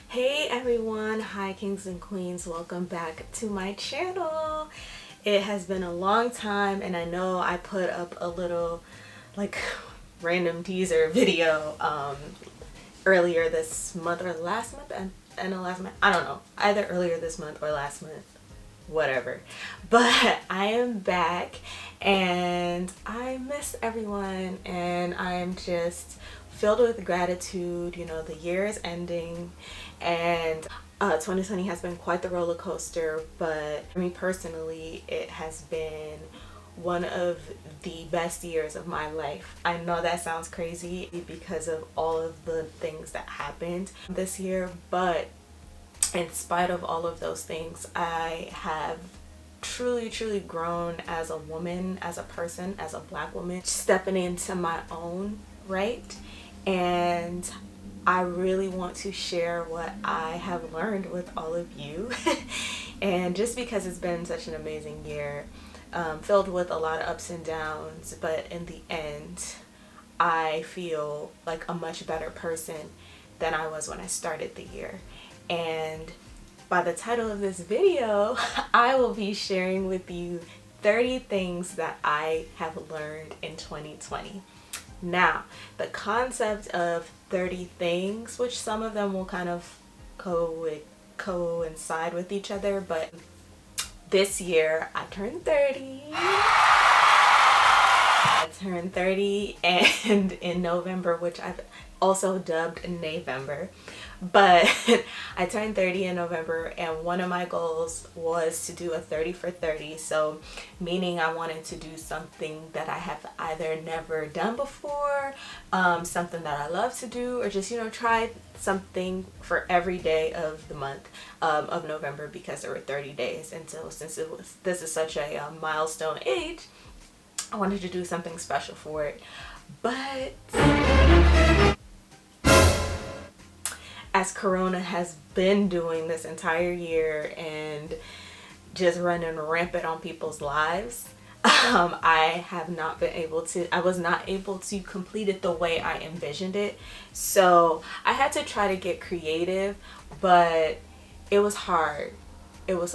Hey everyone, hi kings and queens, welcome back to my channel. It has been a long time and I know I put up a little like random teaser video earlier this month or last month and the last month, I don't know, either earlier this month or last month, whatever. But I am back and I miss everyone and I'm just filled with gratitude. You know, the year is ending and 2020 has been quite the roller coaster, but for me personally it has been one of the best years of my life. I know that sounds crazy because of all of the things that happened this year, but in spite of all of those things, I have truly grown as a woman, as a person, as a black woman, stepping into my own right. And I really want to share what I have learned with all of you. And just because it's been such an amazing year, filled with a lot of ups and downs, but in the end, I feel like a much better person than I was when I started the year. And by the title of this video, I will be sharing with you 30 things that I have learned in 2020. Now, the concept of 30 things, which some of them will kind of coincide with each other, but this year I turned 30. I turned 30 and in November, which I've also dubbed Navember, but I turned 30 in November, and one of my goals was to do a 30 for 30. So meaning I wanted to do something that I have either never done before, something that I love to do, or just, you know, try something for every day of the month of November, because there were 30 days. And so since this is such a milestone age, I wanted to do something special for it. But as Corona has been doing this entire year and just running rampant on people's lives, I was not able to complete it the way I envisioned it. So I had to try to get creative, but it was hard. It was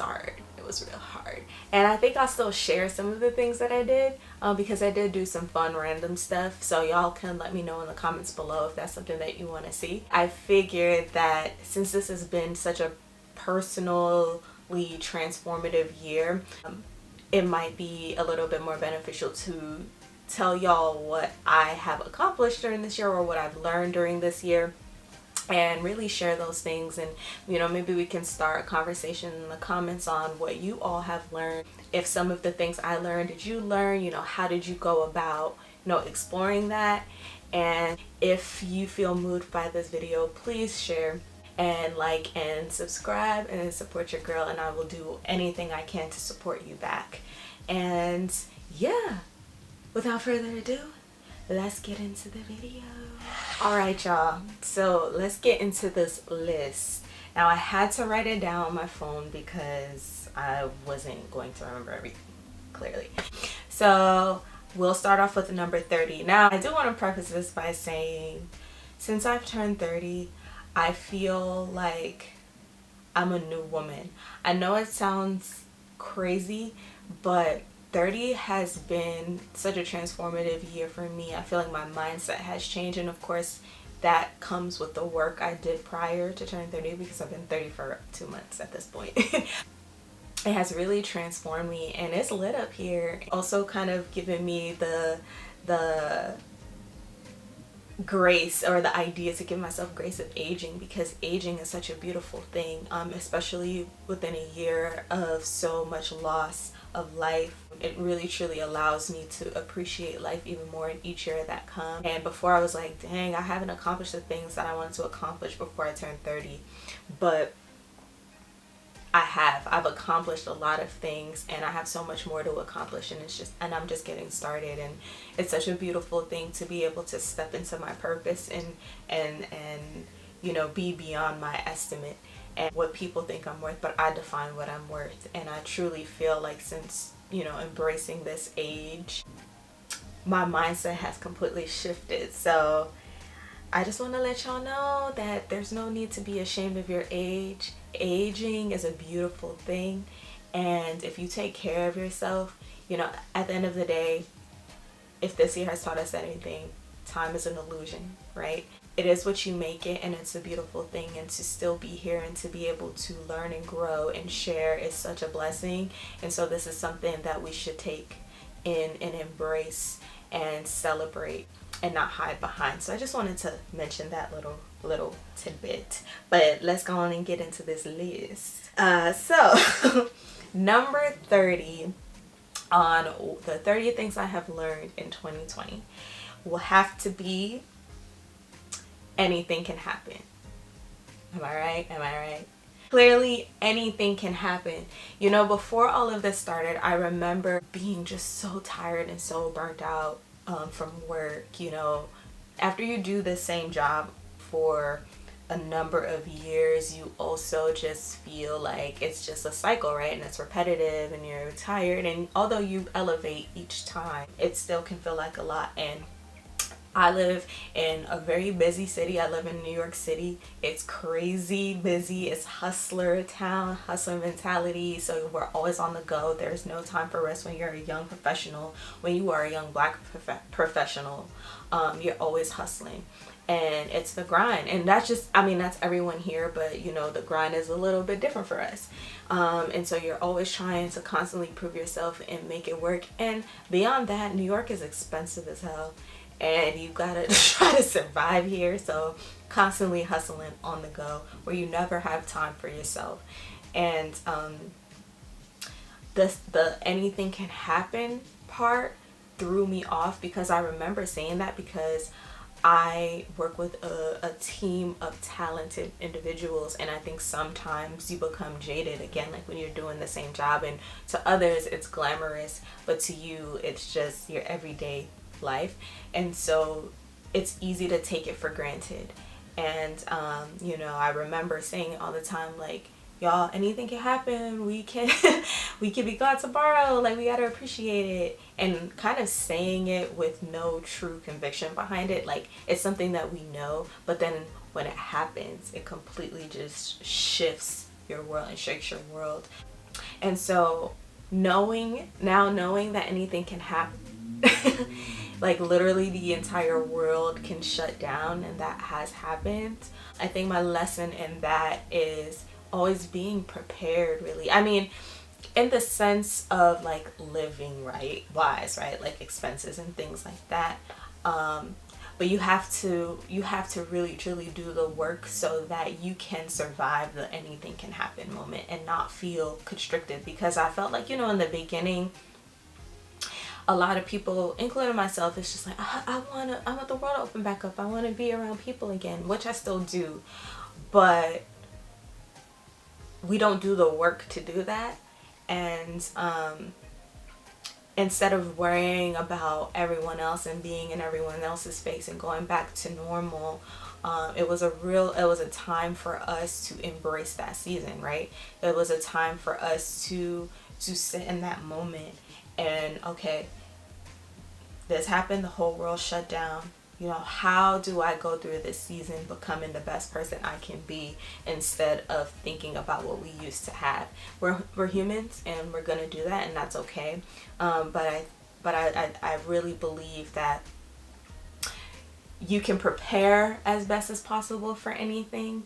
real hard. And I think I'll still share some of the things that I did because I did do some fun random stuff. So y'all can let me know in the comments below if that's something that you want to see. I figured that since this has been such a personally transformative year, it might be a little bit more beneficial to tell y'all what I have accomplished during this year or what I've learned during this year, and really share those things. And you know, maybe we can start a conversation in the comments on what you all have learned. If some of the things I learned, did you learn? You know, how did you go about, you know, exploring that? And if you feel moved by this video, please share and like and subscribe and support your girl, and I will do anything I can to support you back. And yeah, without further ado, let's get into the video. Alright y'all, so let's get into this list. Now I had to write it down on my phone because I wasn't going to remember everything clearly. So we'll start off with the number 30. Now I do want to preface this by saying, since I've turned 30, I feel like I'm a new woman. I know it sounds crazy, but 30 has been such a transformative year for me. I feel like my mindset has changed, and of course that comes with the work I did prior to turning 30, because I've been 30 for 2 months at this point. It has really transformed me, and it's lit up here. Also kind of given me the grace, or the idea to give myself grace of aging, because aging is such a beautiful thing, especially within a year of so much loss of life. It really truly allows me to appreciate life even more in each year that comes. And before I was like, dang, I haven't accomplished the things that I wanted to accomplish before I turned 30, but I've accomplished a lot of things, and I have so much more to accomplish, and I'm just getting started. And it's such a beautiful thing to be able to step into my purpose and you know, be beyond my estimate and what people think I'm worth, but I define what I'm worth. And I truly feel like, since, you know, embracing this age, my mindset has completely shifted. So I just want to let y'all know that there's no need to be ashamed of your age. Aging is a beautiful thing, and if you take care of yourself, you know, at the end of the day, if this year has taught us anything, time is an illusion, right? It is what you make it, and it's a beautiful thing. And to still be here and to be able to learn and grow and share is such a blessing. And so this is something that we should take in and embrace and celebrate and not hide behind. So I just wanted to mention that little tidbit. But let's go on and get into this list. So number 30 on the 30 things I have learned in 2020 will have to be anything can happen. Am I right? Am I right? Clearly, anything can happen. You know, before all of this started, I remember being just so tired and so burnt out from work. You know, after you do the same job for a number of years, you also just feel like it's just a cycle, right? And it's repetitive and you're tired. And although you elevate each time, it still can feel like a lot. And I live in a very busy city. I live in New York City. It's crazy busy. It's hustler town, hustler mentality. So we're always on the go. There's no time for rest when you're a young professional. When you are a young Black professional, you're always hustling. And it's the grind. And that's just, I mean, that's everyone here. But, you know, the grind is a little bit different for us. And so you're always trying to constantly prove yourself and make it work. And beyond that, New York is expensive as hell. And you gotta try to survive here, so constantly hustling on the go where you never have time for yourself. And the anything can happen part threw me off, because I remember saying that because I work with a team of talented individuals, and I think sometimes you become jaded again, like when you're doing the same job, and to others it's glamorous, but to you it's just your everyday life. And so it's easy to take it for granted. And you know, I remember saying all the time, like, y'all, anything can happen, we can we can be gone tomorrow, like, we gotta appreciate it. And kind of saying it with no true conviction behind it, like it's something that we know, but then when it happens, it completely just shifts your world and shakes your world. And so knowing that anything can happen, like literally the entire world can shut down, and that has happened. I think my lesson in that is always being prepared, really. I mean, in the sense of like living wise, right? Like expenses and things like that. But you have to really truly do the work so that you can survive the anything can happen moment and not feel constricted. Because I felt like, you know, in the beginning, a lot of people, including myself, it's just like, I want the world to open back up. I want to be around people again, which I still do. But we don't do the work to do that. And instead of worrying about everyone else and being in everyone else's face and going back to normal, it was a time for us to embrace that season, right? It was a time for us to sit in that moment. And okay, this happened, the whole world shut down. You know, how do I go through this season becoming the best person I can be, instead of thinking about what we used to have? We're humans, and we're gonna do that, and that's okay. But I really believe that you can prepare as best as possible for anything.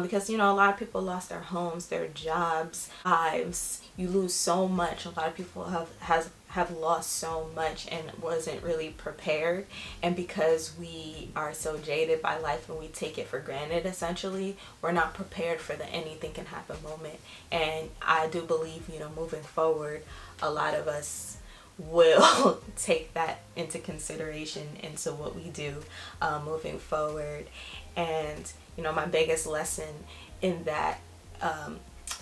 Because, you know, a lot of people lost their homes, their jobs, lives. You lose so much. A lot of people have lost so much and wasn't really prepared. And because we are so jaded by life and we take it for granted, essentially, we're not prepared for the anything can happen moment. And I do believe, you know, moving forward, a lot of us will take that into consideration into what we do moving forward. And you know, my biggest lesson in that,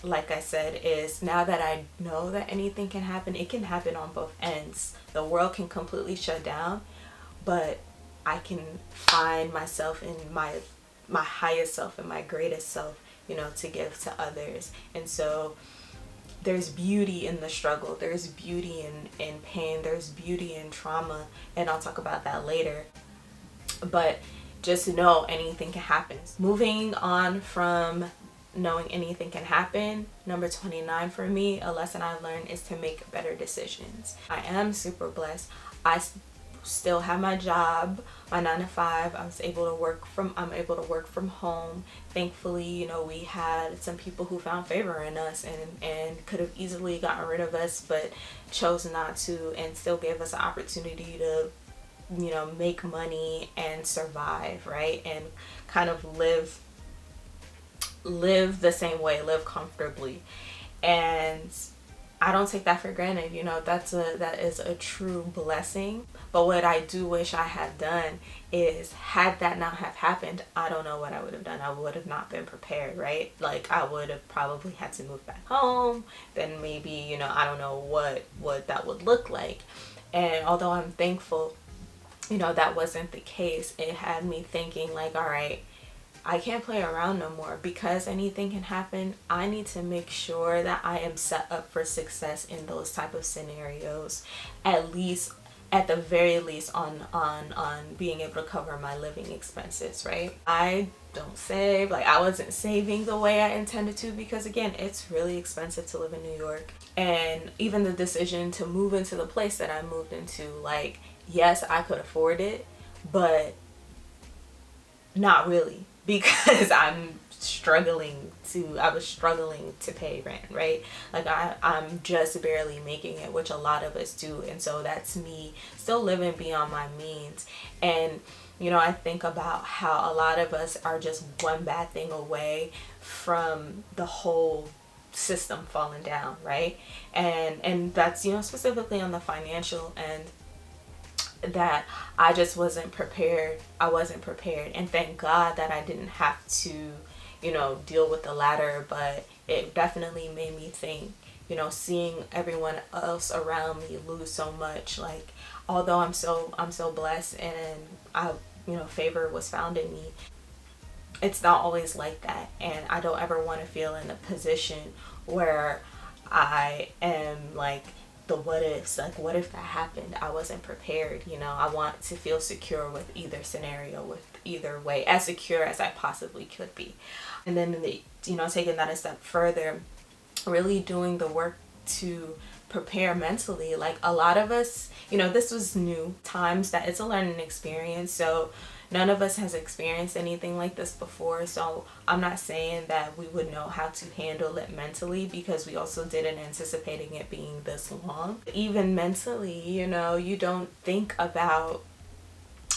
like I said, is now that I know that anything can happen, it can happen on both ends. The world can completely shut down, but I can find myself in my highest self and my greatest self, you know, to give to others. And so there's beauty in the struggle, there's beauty in pain, there's beauty in trauma, and I'll talk about that later. But just know anything can happen. Moving on from knowing anything can happen, number 29 for me, a lesson I've learned is to make better decisions. I am super blessed. Still have my job, my 9 to 5. I'm able to work from home. Thankfully, you know, we had some people who found favor in us and could have easily gotten rid of us, but chose not to, and still gave us an opportunity to, you know, make money and survive, right? And kind of live the same way, live comfortably. And I don't take that for granted. You know, that is a true blessing. But what I do wish I had done is, had that not have happened, I don't know what I would have done. I would have not been prepared, right? Like, I would have probably had to move back home. Then maybe, you know, I don't know what that would look like. And although I'm thankful, you know, that wasn't the case, it had me thinking like, all right, I can't play around no more, because anything can happen. I need to make sure that I am set up for success in those type of scenarios, at the very least on being able to cover my living expenses, right? I don't save, like I wasn't saving the way I intended to, because again, it's really expensive to live in New York. And even the decision to move into the place that I moved into, like, yes, I could afford it, but not really, because I was struggling to pay rent, right? Like I'm just barely making it, which a lot of us do. And so that's me still living beyond my means. And, you know, I think about how a lot of us are just one bad thing away from the whole system falling down, right? And that's, you know, specifically on the financial end, that I just wasn't prepared. I wasn't prepared. And thank God that I didn't have to, you know, deal with the latter. But it definitely made me think, you know, seeing everyone else around me lose so much. Like, although I'm so blessed and I, you know, favor was found in me, it's not always like that. And I don't ever want to feel in a position where I am like, the what ifs, like what if that happened? I wasn't prepared. You know, I want to feel secure with either scenario, with either way, as secure as I possibly could be. And then, you know, taking that a step further, really doing the work to prepare mentally. Like, a lot of us, you know, this was new times, that it's a learning experience. So none of us has experienced anything like this before. So I'm not saying that we would know how to handle it mentally, because we also didn't anticipating it being this long. Even mentally, you know, you don't think about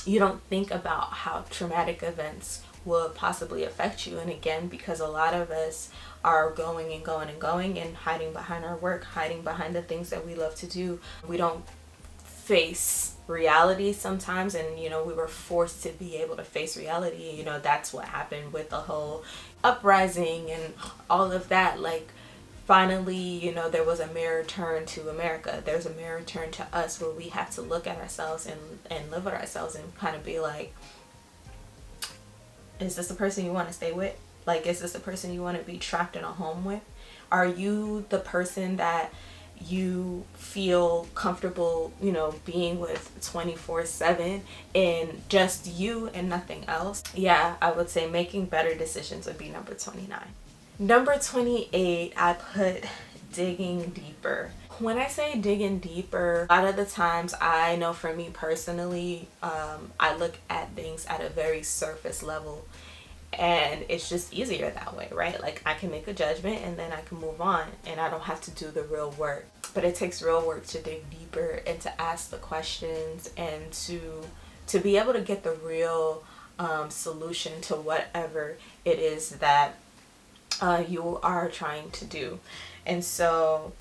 how traumatic events will possibly affect you. And again, because a lot of us are going and hiding behind our work, hiding behind the things that we love to do, we don't face reality sometimes. And, you know, we were forced to be able to face reality. You know, that's what happened with the whole uprising and all of that. Like, finally, you know, there was a mirror turn to America. There's a mirror turn to us, where we have to look at ourselves and live with ourselves and kind of be like, is this the person you want to stay with? Like, is this the person you want to be trapped in a home with? Are you the person that you feel comfortable, you know, being with 24/7 and just you and nothing else? Yeah, I would say making better decisions would be number 29. Number 28, I put digging deeper. When I say digging deeper, a lot of the times, I know for me personally, I look at things at a very surface level, and it's just easier that way, right? Like, I can make a judgment and then I can move on, and I don't have to do the real work. But it takes real work to dig deeper and to ask the questions, and to be able to get the real solution to whatever it is that you are trying to do. And so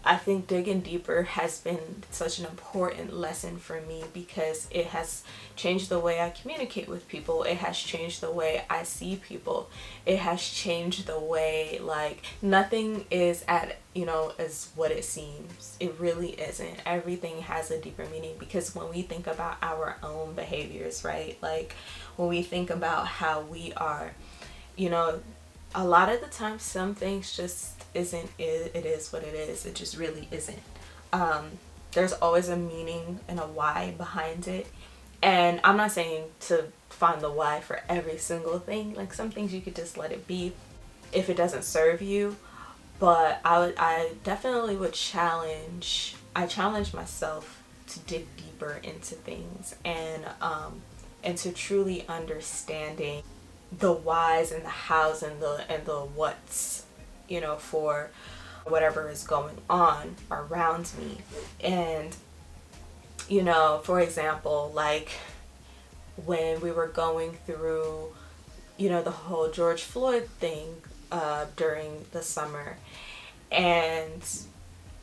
I think digging deeper has been such an important lesson for me, because it has changed the way I communicate with people. It has changed the way I see people. It has changed the way, like, nothing is as what it seems. It really isn't. Everything has a deeper meaning, because when we think about our own behaviors, right? Like, when we think about how we are, you know, a lot of the time, some things just isn't it. It is what it is. It just really isn't. There's always a meaning and a why behind it. And I'm not saying to find the why for every single thing. Like, some things you could just let it be if it doesn't serve you. But I definitely would challenge myself to dig deeper into things, and to truly understanding the whys and the hows and the whats, for whatever is going on around me. And for example, like when we were going through, the whole George Floyd thing during the summer, and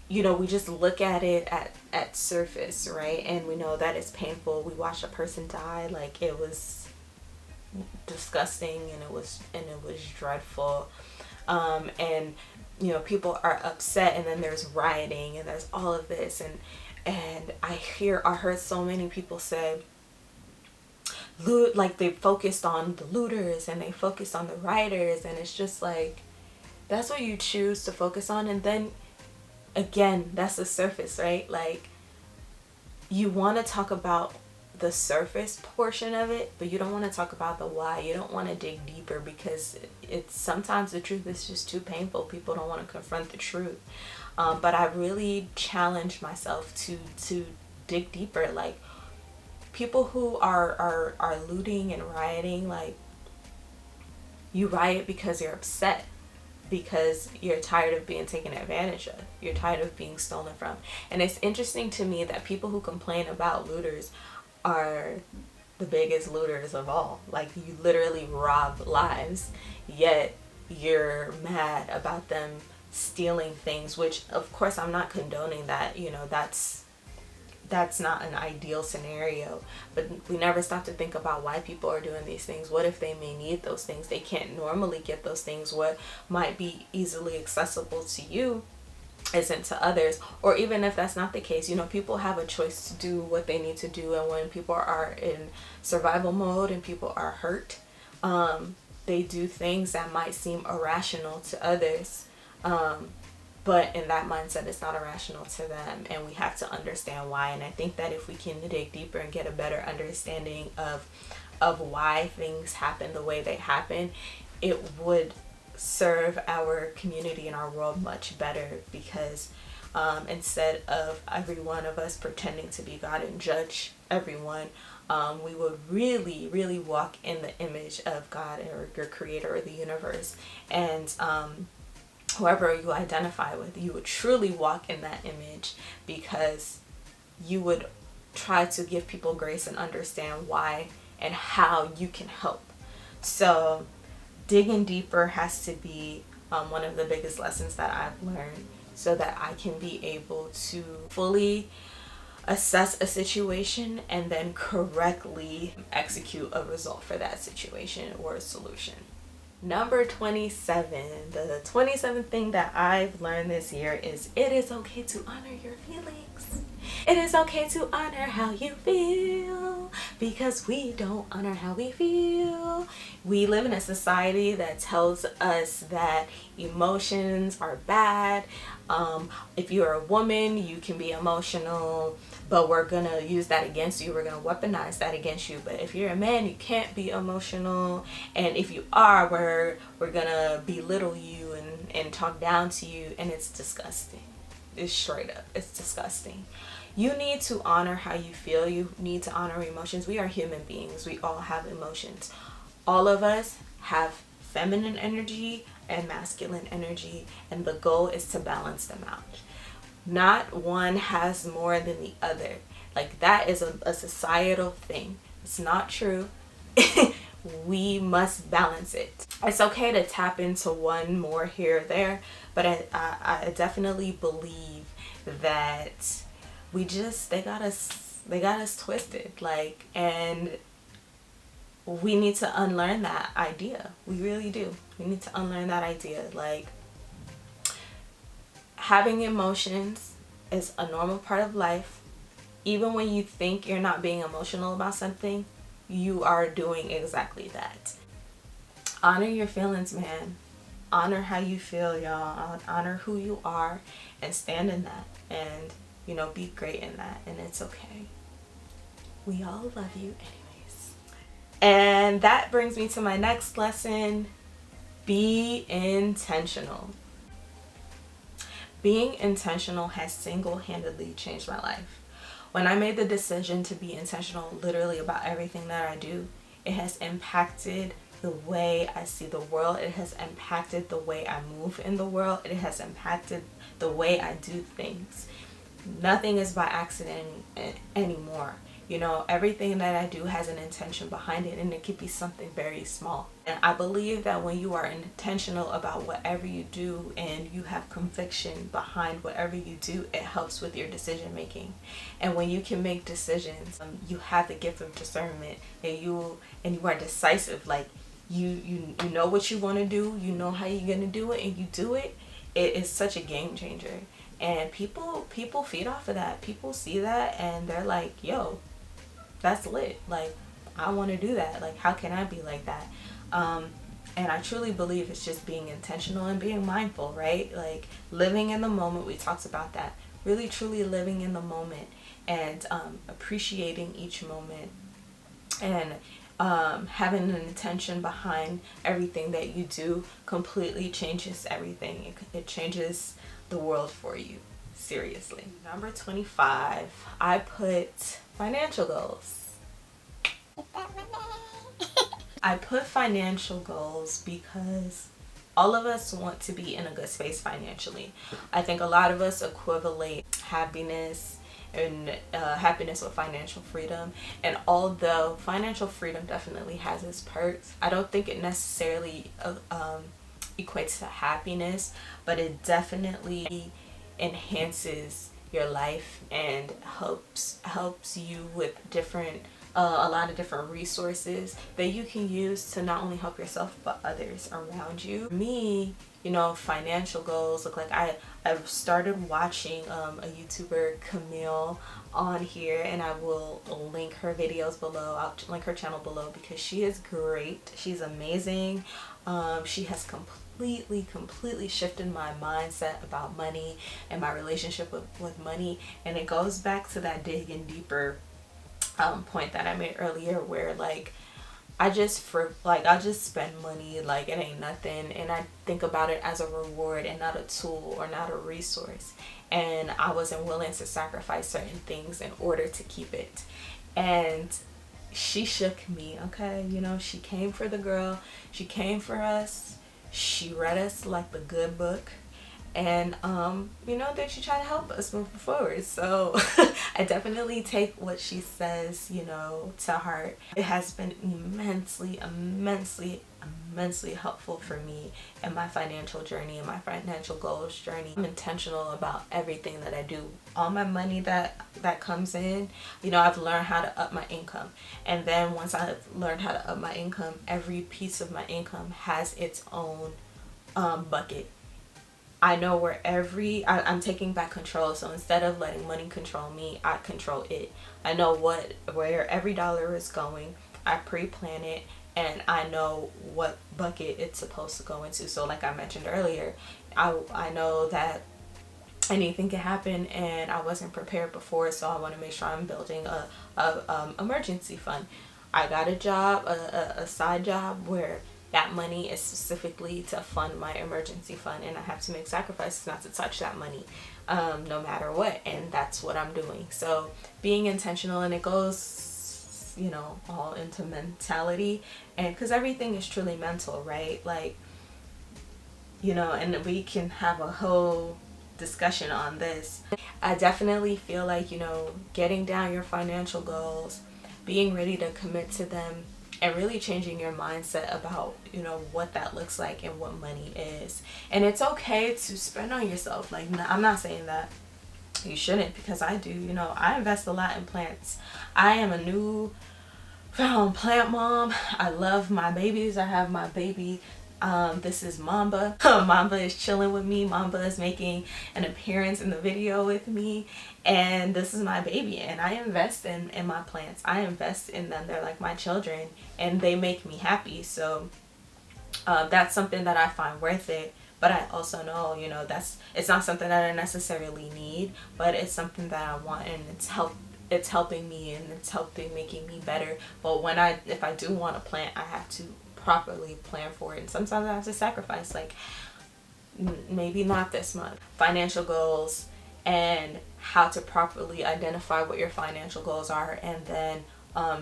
we just look at it at surface, right? And we know that it's painful. We watched a person die. Like, it was disgusting, and it was dreadful. And people are upset, and then there's rioting, and there's all of this, and I heard so many people say, like, they focused on the looters and they focused on the rioters, and it's just like, that's what you choose to focus on. And then again, that's the surface, right? Like, you want to talk about the surface portion of it, but you don't want to talk about the why. You don't want to dig deeper, because it's sometimes the truth is just too painful. People don't want to confront the truth. But I really challenge myself to dig deeper. Like, people who are looting and rioting, like, you riot because you're upset, because you're tired of being taken advantage of. You're tired of being stolen from. And it's interesting to me that people who complain about looters are the biggest looters of all. Like, you literally rob lives, yet you're mad about them stealing things, which of course I'm not condoning that. That's not an ideal scenario, but we never stop to think about why people are doing these things. What if they may need those things? They can't normally get those things. What might be easily accessible to you isn't to others. Or even if that's not the case, people have a choice to do what they need to do. And when people are in survival mode and people are hurt, they do things that might seem irrational to others. But in that mindset, it's not irrational to them, and we have to understand why. And I think that if we can dig deeper and get a better understanding of why things happen the way they happen, it would serve our community and our world much better. Because instead of every one of us pretending to be God and judge everyone, we would really, really walk in the image of God, or your creator, or the universe. And whoever you identify with, you would truly walk in that image, because you would try to give people grace and understand why and how you can help. So digging deeper has to be one of the biggest lessons that I've learned, so that I can be able to fully assess a situation and then correctly execute a result for that situation or a solution. Number 27, the 27th thing that I've learned this year is, it is okay to honor your feelings. It is okay to honor how you feel, because we don't honor how we feel. We live in a society that tells us that emotions are bad. If you're a woman, you can be emotional, but we're gonna use that against you. We're gonna weaponize that against you. But if you're a man, you can't be emotional. And if you are, we're gonna belittle you and talk down to you. And it's disgusting. It's straight up. It's disgusting. You need to honor how you feel. You need to honor emotions. We are human beings. We all have emotions. All of us have feminine energy and masculine energy, and the goal is to balance them out. Not one has more than the other. Like, that is a societal thing. It's not true. We must balance it. It's okay to tap into one more here or there, but I definitely believe that they got us twisted. Like, and we need to unlearn that idea. We really do. We need to unlearn that idea. Like, having emotions is a normal part of life. Even when you think you're not being emotional about something, you are doing exactly that. Honor your feelings, man. Honor how you feel, y'all. Honor who you are and stand in that. And, be great in that. And it's okay. we all love you anyways. And that brings me to my next lesson. Be intentional. Being intentional has single-handedly changed my life. When I made the decision to be intentional literally about everything that I do, it has impacted the way I see the world. It has impacted the way I move in the world. It has impacted the way I do things. Nothing is by accident anymore. You know, everything that I do has an intention behind it, and it could be something very small. And I believe that when you are intentional about whatever you do and you have conviction behind whatever you do, it helps with your decision making. And when you can make decisions, you have the gift of discernment, and you are decisive. Like you know what you want to do, you know how you're gonna do it, and you do it. It is such a game changer. And people feed off of that. People see that and they're like, yo, that's lit. Like, I want to do that. Like, how can I be like that? And I truly believe it's just being intentional and being mindful, right? Like, living in the moment. We talked about that. Really, truly living in the moment and appreciating each moment, and having an intention behind everything that you do completely changes everything. It changes the world for you. Seriously. Number 25, I put financial goals. I put financial goals because all of us want to be in a good space financially. I think a lot of us equivalent happiness with financial freedom. And although financial freedom definitely has its perks, I don't think it necessarily equates to happiness, but it definitely enhances your life and helps you with a lot of different resources that you can use to not only help yourself but others around you. For me, you know, financial goals look like I've started watching a YouTuber, Camille, on here, and I will link her videos below. I'll link her channel below because she is great. She's amazing. She has completely shifted my mindset about money and my relationship with money, and it goes back to that digging deeper point that I made earlier, where like I just spend money like it ain't nothing, and I think about it as a reward and not a tool or not a resource, and I wasn't willing to sacrifice certain things in order to keep it. And she shook me, okay? You know, she came for the girl, she came for us, she read us like the good book, and you know, that she tried to help us move forward. So I definitely take what she says, you know, to heart. It has been immensely helpful for me in my financial journey and my financial goals journey. I'm intentional about everything that I do. All my money that comes in, you know, I've learned how to up my income. And then once I've learned how to up my income, every piece of my income has its own bucket. I know where I'm taking back control. So instead of letting money control me, I control it. I know where every dollar is going. I pre-plan it, and I know what bucket it's supposed to go into. So like I mentioned earlier, I know that anything can happen and I wasn't prepared before, so I want to make sure I'm building a emergency fund. I got a job, a side job, where that money is specifically to fund my emergency fund, and I have to make sacrifices not to touch that money no matter what, and that's what I'm doing. So being intentional, and it goes, you know, all into mentality, and because everything is truly mental, right? Like, you know, and we can have a whole discussion on this. I definitely feel like, you know, getting down your financial goals, being ready to commit to them, and really changing your mindset about, you know, what that looks like and what money is. And it's okay to spend on yourself. Like, I'm not saying that you shouldn't, because I do. You know, I invest a lot in plants. I am a new found plant mom. I love my babies. I have my baby. This is Mamba. Mamba is chilling with me. Mamba is making an appearance in the video with me, and this is my baby, and I invest in my plants. I invest in them. They're like my children, and they make me happy. So that's something that I find worth it. But I also know, you know, it's not something that I necessarily need, but it's something that I want, and it's helping me and it's helping making me better. But if I do want to plant, I have to properly plan for it, and sometimes I have to sacrifice, like maybe not this month. Financial goals, and how to properly identify what your financial goals are, and then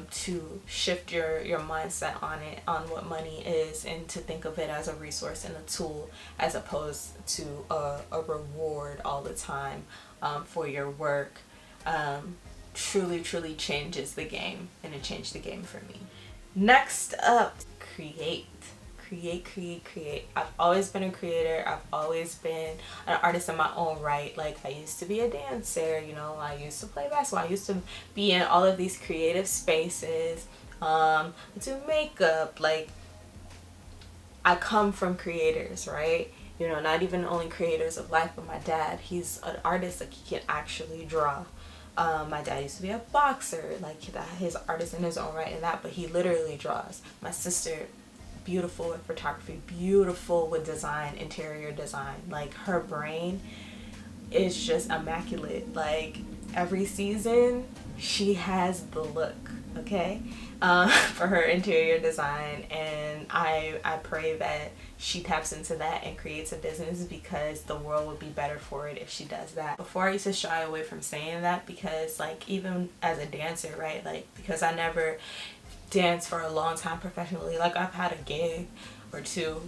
to shift your mindset on it, on what money is, and to think of it as a resource and a tool, as opposed to a reward all the time for your work. Truly changes the game, and it changed the game for me. Next up, create. Create. I've always been a creator. I've always been an artist in my own right. Like, I used to be a dancer, you know, I used to play basketball, I used to be in all of these creative spaces, do makeup. Like, I come from creators, right? You know, not even only creators of life, but my dad, he's an artist. Like, he can actually draw. My dad used to be a boxer, like his artist in his own right and that, but he literally draws. My sister, beautiful with photography, beautiful with design, interior design. Like, her brain is just immaculate. Like, every season she has the look, okay, for her interior design, and I pray that she taps into that and creates a business, because the world would be better for it if she does that. Before, I used to shy away from saying that, because like, even as a dancer, right, like, because I never danced for a long time professionally. Like, I've had a gig or two,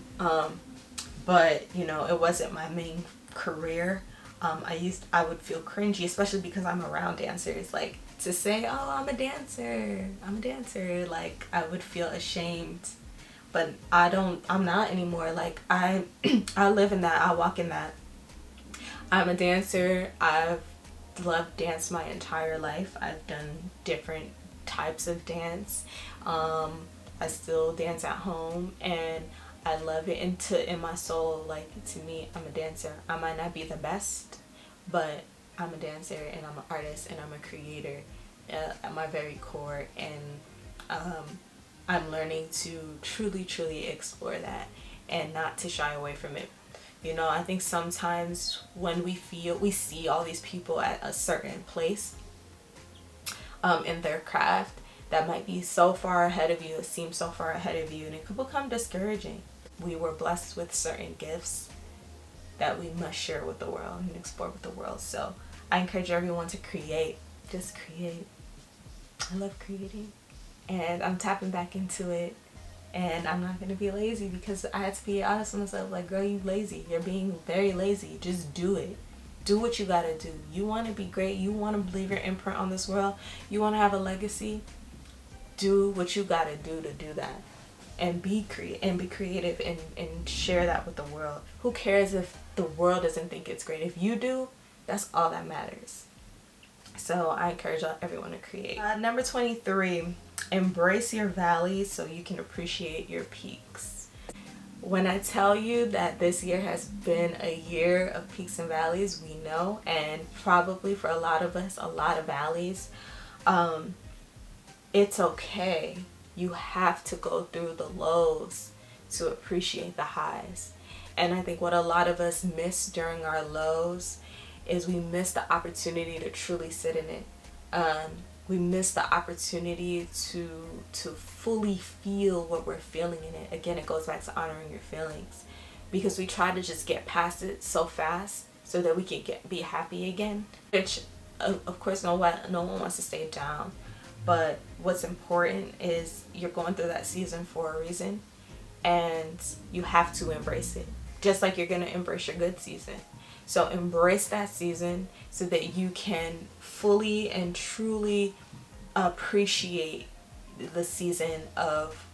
but you know, it wasn't my main career. I would feel cringy, especially because I'm around dancers, like, to say, oh, I'm a dancer, like, I would feel ashamed. But I'm not anymore. Like, I live in that, I walk in that. I'm a dancer. I've loved dance my entire life. I've done different types of dance. I still dance at home, and I love it in my soul. Like, to me, I'm a dancer. I might not be the best, but I'm a dancer, and I'm an artist, and I'm a creator at my very core. And I'm learning to truly explore that, and not to shy away from it. You know, I think sometimes when we see all these people at a certain place in their craft, that might be so far ahead of you, it seems so far ahead of you, and it could become discouraging. We were blessed with certain gifts that we must share with the world and explore with the world. So I encourage everyone to create. Just create. I love creating, and I'm tapping back into it, and I'm not going to be lazy, because I had to be honest with myself. Like, girl, you lazy. You're being very lazy. Just do it. Do what you got to do. You want to be great. You want to leave your imprint on this world. You want to have a legacy. Do what you got to do that, and be creative, and share that with the world. Who cares if the world doesn't think it's great? If you do, that's all that matters. So I encourage everyone to create. Number 23, embrace your valleys so you can appreciate your peaks. When I tell you that this year has been a year of peaks and valleys, we know, and probably for a lot of us, a lot of valleys. It's okay. You have to go through the lows to appreciate the highs. And I think what a lot of us miss during our lows is we miss the opportunity to truly sit in it. We miss the opportunity to fully feel what we're feeling in it. Again, it goes back to honoring your feelings, because we try to just get past it so fast so that we can be happy again. Which, of course, no one wants to stay down. But what's important is you're going through that season for a reason, and you have to embrace it. Just like you're going to embrace your good season. So embrace that season so that you can fully and truly appreciate the season of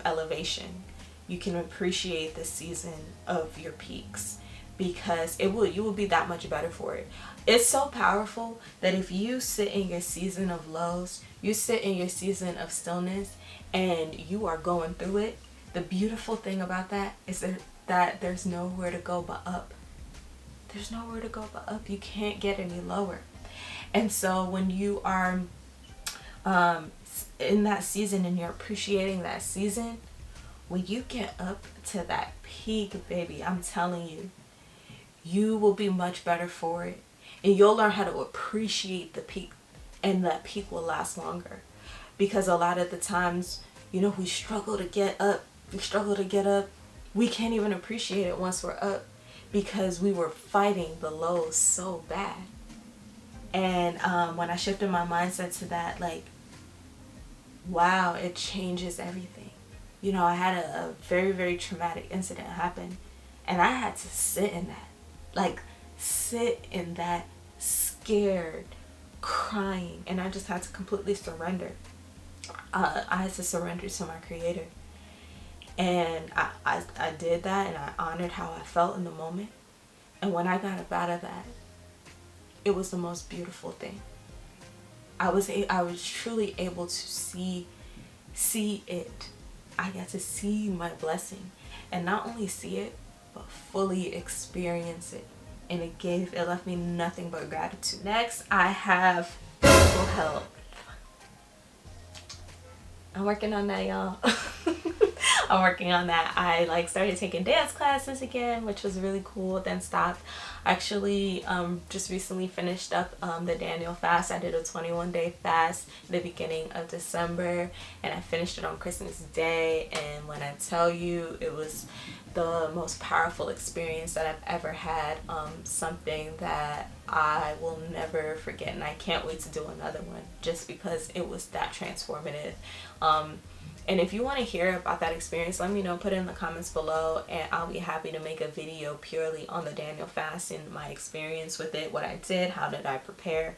elevation. You can appreciate the season of your peaks, because you will be that much better for it. It's so powerful that if you sit in your season of lows, you sit in your season of stillness, and you are going through it, the beautiful thing about that is that there's nowhere to go but up. There's nowhere to go but up. You can't get any lower. And so when you are in that season and you're appreciating that season, when you get up to that peak, baby, I'm telling you, you will be much better for it. And you'll learn how to appreciate the peak and that peak will last longer. Because a lot of the times, we struggle to get up. We can't even appreciate it once we're up because we were fighting the lows so bad. And when I shifted my mindset to that, like, wow, it changes everything. I had a very, very traumatic incident happen, and I had to sit in that. Like, sit in that, scared, crying, and I just had to completely surrender. I had to surrender to my creator. And I did that, and I honored how I felt in the moment. And when I got up out of that, it was the most beautiful thing. I was truly able to see it. I got to see my blessing, and not only see it, but fully experience it. And it left me nothing but gratitude. Next, I have physical health. I'm working on that, y'all. I'm working on that. I started taking dance classes again, which was really cool, then stopped. Actually, just recently finished up the Daniel fast. I did a 21-day fast in the beginning of December, and I finished it on Christmas Day. And when I tell you, it was the most powerful experience that I've ever had. Something that I will never forget, and I can't wait to do another one just because it was that transformative. And if you want to hear about that experience, let me know, put it in the comments below, and I'll be happy to make a video purely on the Daniel fast and my experience with it, what I did, how did I prepare.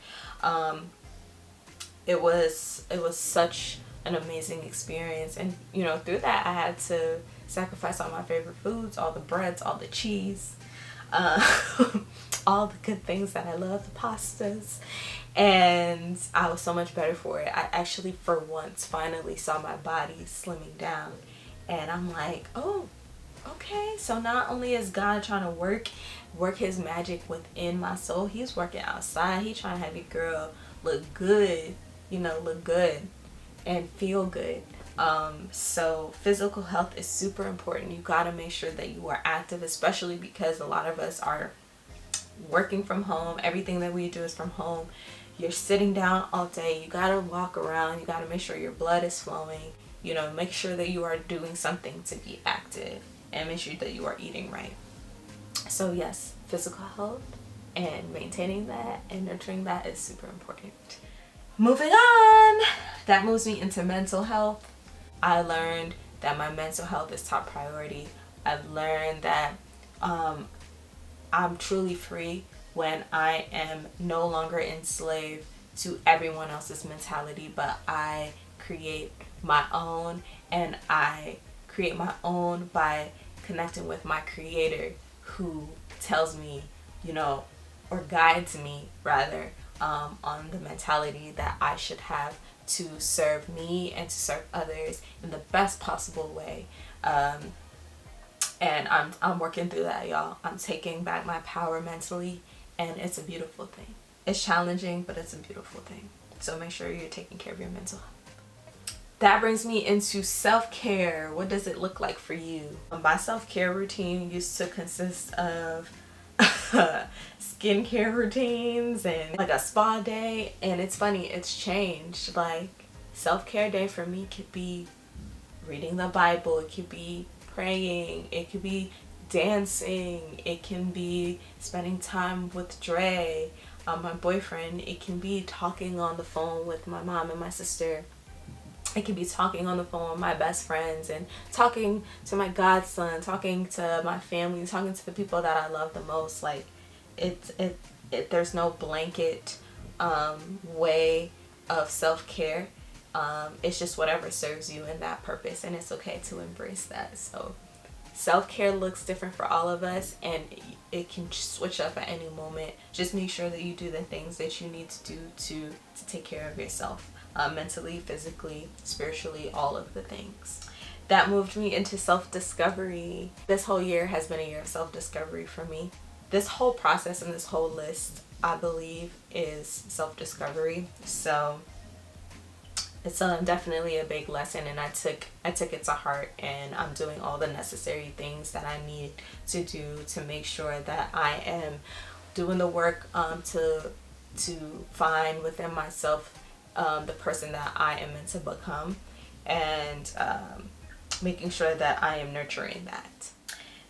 It was such an amazing experience, and through that I had to sacrifice all my favorite foods, all the breads, all the cheese, all the good things that I love, the pastas, and I was so much better for it. I actually, for once, finally saw my body slimming down, and I'm like, oh, okay, so not only is God trying to work his magic within my soul, he's working outside. He's trying to have your girl look good, look good and feel good. So physical health is super important. You got to make sure that you are active, especially because a lot of us are working from home. Everything that we do is from home. You're sitting down all day. You got to walk around. You got to make sure your blood is flowing. Make sure that you are doing something to be active, and make sure that you are eating right. So yes, physical health and maintaining that and nurturing that is super important. Moving on, that moves me into mental health. I learned that my mental health is top priority. I've learned that I'm truly free when I am no longer enslaved to everyone else's mentality, but I create my own, and I create my own by connecting with my creator, who tells me, or guides me rather, on the mentality that I should have to serve me and to serve others in the best possible way. And I'm working through that, y'all. I'm taking back my power mentally, and it's a beautiful thing. It's challenging, but it's a beautiful thing. So make sure you're taking care of your mental health. That brings me into self-care. What does it look like for you? My self-care routine used to consist of skincare routines and like a spa day. And it's funny, it's changed. Like, self-care day for me could be reading the Bible. It could be praying. It could be dancing. It can be spending time with Dre, my boyfriend. It can be talking on the phone with my mom and my sister. It can be talking on the phone with my best friends, and talking to my godson, talking to my family, talking to the people that I love the most. Like, there's no blanket way of self-care. It's just whatever serves you in that purpose, and it's okay to embrace that. So self-care looks different for all of us, and it can switch up at any moment. Just make sure that you do the things that you need to do to take care of yourself, mentally, physically, spiritually, all of the things. That moved me into self-discovery. This whole year has been a year of self-discovery for me. This whole process and this whole list, I believe, is self-discovery. So it's definitely a big lesson, and I took it to heart, and I'm doing all the necessary things that I need to do to make sure that I am doing the work to to find within myself the person that I am meant to become, and making sure that I am nurturing that.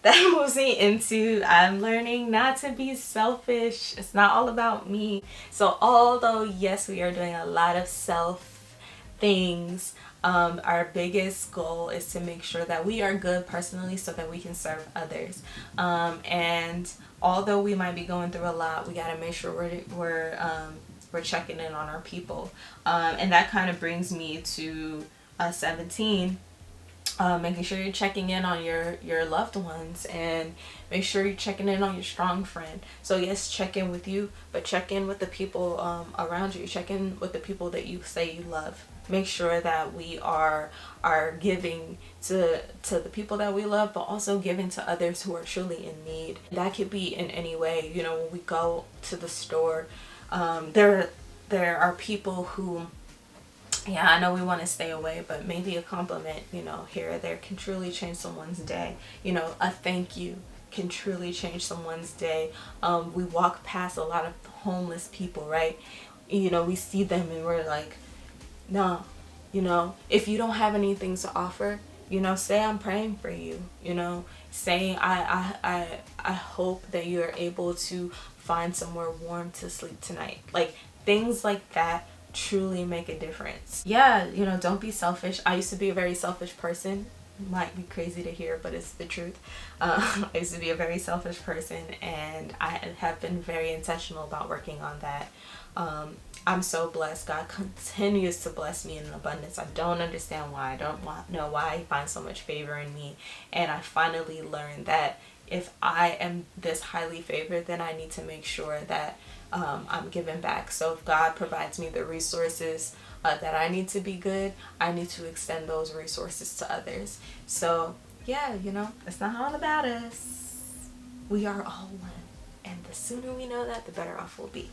That moves me into I'm learning not to be selfish. It's not all about me. So although yes, we are doing a lot of self things, our biggest goal is to make sure that we are good personally so that we can serve others. And although we might be going through a lot, we got to make sure we're checking in on our people. And that kind of brings me to 17. Making sure you're checking in on your loved ones, and make sure you're checking in on your strong friend. So yes, check in with you, but check in with the people around you. Check in with the people that you say you love. Make sure that we are giving to the people that we love, but also giving to others who are truly in need. That could be in any way. You know, when we go to the store, there are people who, yeah, I know we want to stay away, but maybe a compliment, you know, here or there can truly change someone's day. You know, a thank you can truly change someone's day. We walk past a lot of homeless people, right? You know, we see them and we're like, no, you know, if you don't have anything to offer, you know, say I'm praying for you, you know, saying I hope that you're able to find somewhere warm to sleep tonight. Like things like that truly make a difference. Yeah, you know, don't be selfish. I used to be a very selfish person. Might be crazy to hear, but it's the truth. I used to be a very selfish person, and I have been very intentional about working on that. I'm so blessed. God continues to bless me in abundance. I don't understand why. I don't know why He finds so much favor in me. And I finally learned that if I am this highly favored, then I need to make sure that I'm giving back. So if God provides me the resources that I need to be good, I need to extend those resources to others. So yeah, you know, it's not all about us. We are all one. And the sooner we know that, the better off we'll be.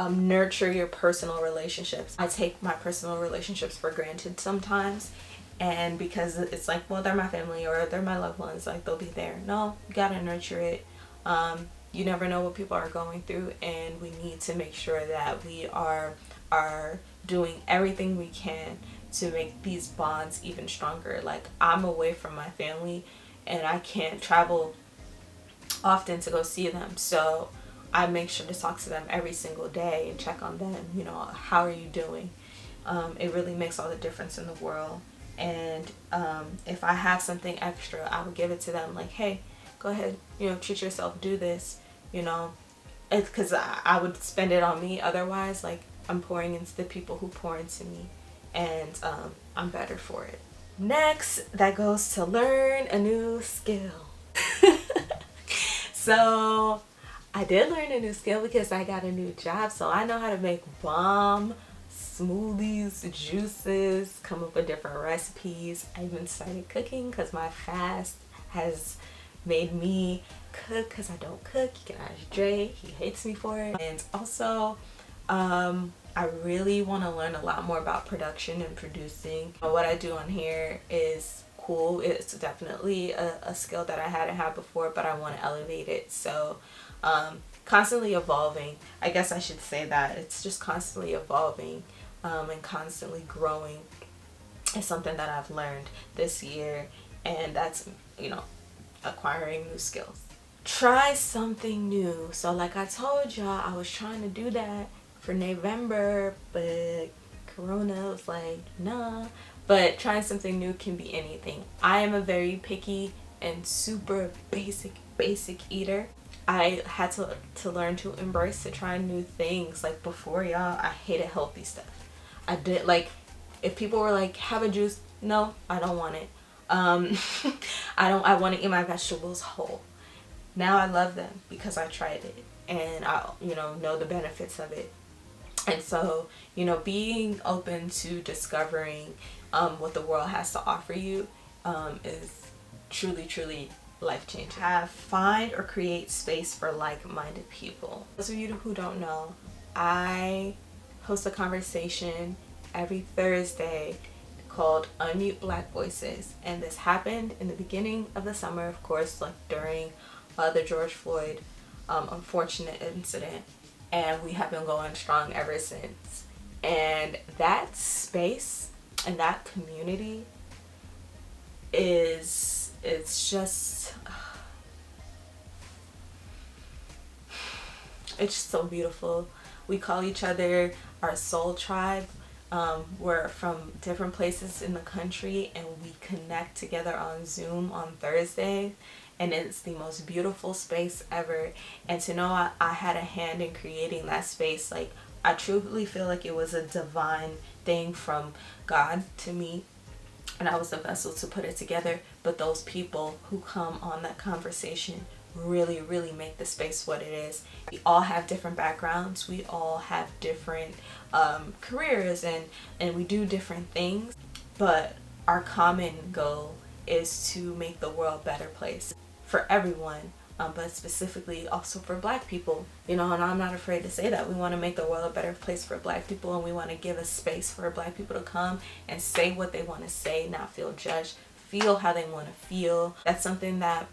Nurture your personal relationships. I take my personal relationships for granted sometimes. And because it's like, well, they're my family or they're my loved ones, like they'll be there. No, you gotta nurture it. You never know what people are going through, and we need to make sure that we are doing everything we can to make these bonds even stronger. Like I'm away from my family and I can't travel often to go see them, so I make sure to talk to them every single day and check on them. You know, how are you doing? It really makes all the difference in the world. And if I have something extra, I would give it to them. Like, hey, go ahead, you know, treat yourself, do this, you know, it's because I would spend it on me. Otherwise, like, I'm pouring into the people who pour into me, and I'm better for it. Next, that goes to learn a new skill. So I did learn a new skill because I got a new job, so I know how to make bomb smoothies, juices, come up with different recipes. I even started cooking because my fast has made me cook because I don't cook. You can ask Dre, he hates me for it. And also I really want to learn a lot more about production and producing. What I do on here is cool. It's definitely a skill that I hadn't had before, but I want to elevate it. So constantly evolving, I guess I should say that. It's just constantly evolving and constantly growing is something that I've learned this year, and that's, you know, acquiring new skills. Try something new. So like I told y'all, I was trying to do that for November, but Corona was like, nah. But trying something new can be anything. I am a very picky and super basic eater. I had to learn to embrace to try new things. Like before, y'all, I hated healthy stuff. I did, like, if people were like, have a juice, no, I don't want it. I want to eat my vegetables whole. Now I love them because I tried it and I, you know the benefits of it. And so, you know, being open to discovering what the world has to offer you is truly life-changing. Find or create space for like-minded people. Those of you who don't know, I host a conversation every Thursday called Unmute Black Voices, and this happened in the beginning of the summer, of course, like during the George Floyd unfortunate incident. and we have been going strong ever since. And that space and that community it's just it's so beautiful. We call each other our soul tribe. We're from different places in the country, and we connect together on Zoom on Thursday, and it's the most beautiful space ever. And to know I had a hand in creating that space, like, I truly feel like it was a divine thing from God to me, and I was the vessel to put it together. But those people who come on that conversation really, really make the space what it is. We all have different backgrounds. We all have different careers, and we do different things. But our common goal is to make the world a better place for everyone. But specifically also for Black people, and I'm not afraid to say that we want to make the world a better place for Black people, and we want to give a space for Black people to come and say what they want to say, not feel judged, feel how they want to feel. That's something that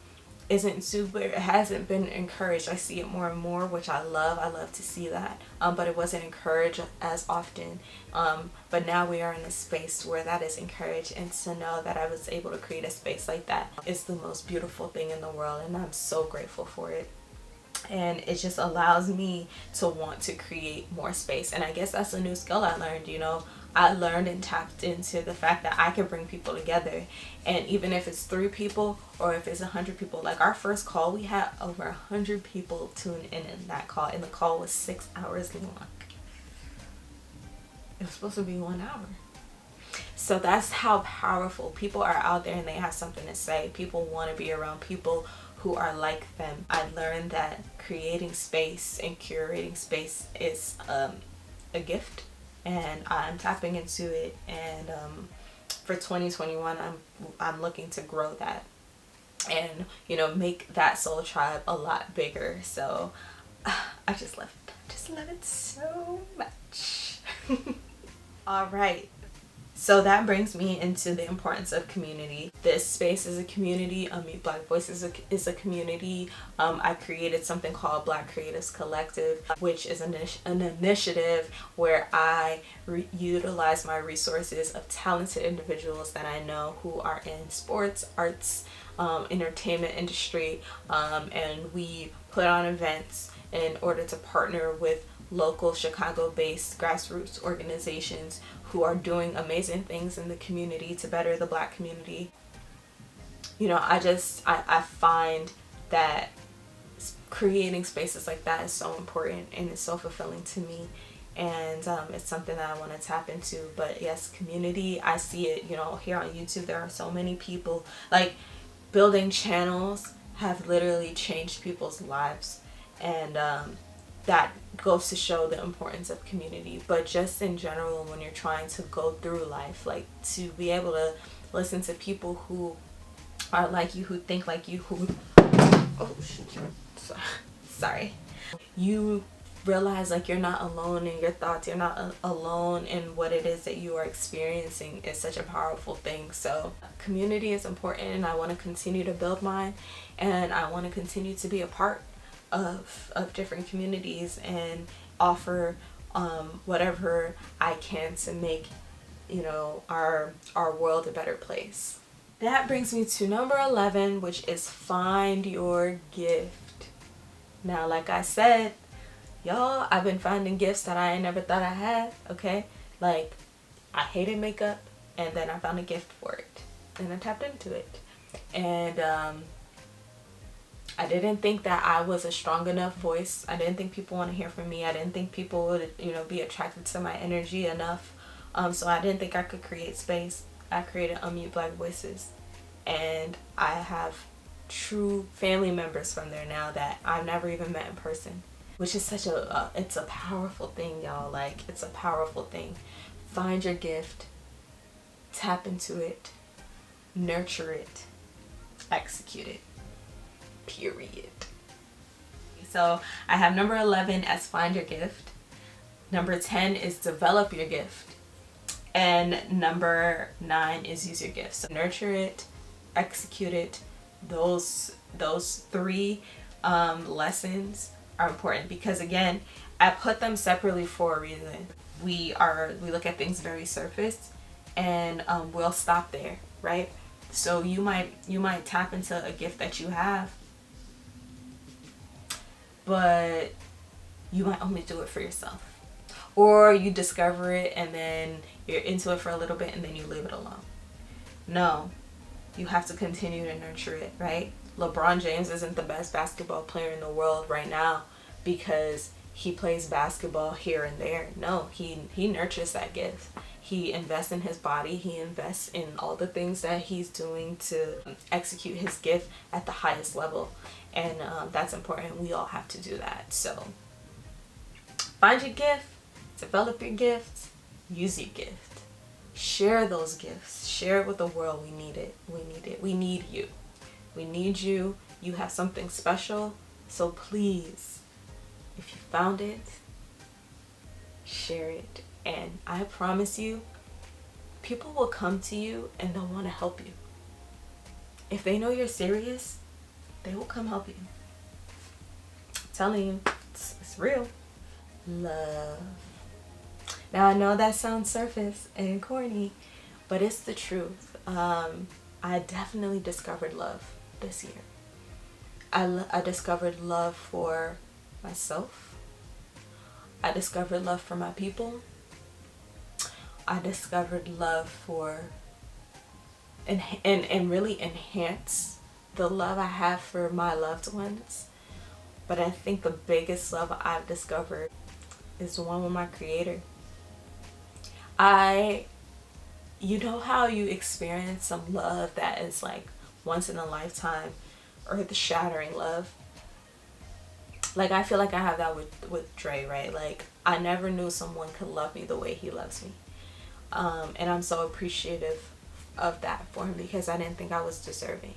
it hasn't been encouraged. I see it more and more, which I love to see that, but it wasn't encouraged as often, but now we are in a space where that is encouraged, and to know that I was able to create a space like that is the most beautiful thing in the world, and I'm so grateful for it. And it just allows me to want to create more space. And I guess that's a new skill I learned. I learned and tapped into the fact that I can bring people together, and even if it's 3 people or if it's 100 people. Like our first call, we had over 100 people tune in that call, and the call was 6 hours long. It was supposed to be 1 hour. So that's how powerful people are out there, and they have something to say. People want to be around people who are like them. I learned that creating space and curating space is a gift, and I'm tapping into it. And for 2021, I'm looking to grow that, and make that soul tribe a lot bigger. So I just love it so much. All right. So that brings me into the importance of community. This space is a community. Unmute Black Voices is a community. I created something called Black Creatives Collective, which is an initiative where I utilize my resources of talented individuals that I know who are in sports, arts, entertainment industry, and we put on events in order to partner with local Chicago-based grassroots organizations who are doing amazing things in the community to better the Black community. I find that creating spaces like that is so important, and it's so fulfilling to me, and it's something that I want to tap into. But yes, community, I see it, here on YouTube. There are so many people, like, building channels have literally changed people's lives, and that goes to show the importance of community. But just in general, when you're trying to go through life, like, to be able to listen to people who are like you, who think like you, who sorry, you realize, like, you're not alone in your thoughts, you're not alone in what it is that you are experiencing, is such a powerful thing. So community is important, and I want to continue to build mine, and I want to continue to be a part of different communities and offer whatever I can to make our world a better place. That brings me to number 11, which is find your gift. Now, like I said, y'all, I've been finding gifts that I never thought I had. Okay, like, I hated makeup, and then I found a gift for it, and I tapped into it, and I didn't think that I was a strong enough voice. I didn't think people want to hear from me. I didn't think people would, be attracted to my energy enough. So I didn't think I could create space. I created Unmute Black Voices, and I have true family members from there now that I've never even met in person, which is such it's a powerful thing, y'all. Like, it's a powerful thing. Find your gift, tap into it, nurture it, execute it. Period. So I have number 11 as find your gift. Number 10 is develop your gift. And number 9 is use your gift. So nurture it, execute it. Those 3 lessons are important, because again, I put them separately for a reason. We look at things very surface, and we'll stop there, right? So you might tap into a gift that you have, but you might only do it for yourself, or you discover it and then you're into it for a little bit and then you leave it alone. No, you have to continue to nurture it, right? LeBron James isn't the best basketball player in the world right now because he plays basketball here and there. No, he nurtures that gift. He invests in his body. He invests in all the things that he's doing to execute his gift at the highest level. And that's important. We all have to do that. So find your gift, develop your gift, use your gift. Share those gifts. Share it with the world. We need it. We need it. We need you. We need you. You have something special. So please, if you found it, share it. And I promise you, people will come to you and they'll want to help you. If they know you're serious, they will come help you. I'm telling you, it's real. Love. Now I know that sounds surface and corny, but it's the truth. I definitely discovered love this year. I discovered love for myself. I discovered love for my people. I discovered love for and really enhance the love I have for my loved ones. But I think the biggest love I've discovered is the one with my Creator. You know how you experience some love that is like once in a lifetime, earth shattering love? Like, I feel like I have that with Dre, right? Like, I never knew someone could love me the way he loves me. And I'm so appreciative of that for him because I didn't think I was deserving.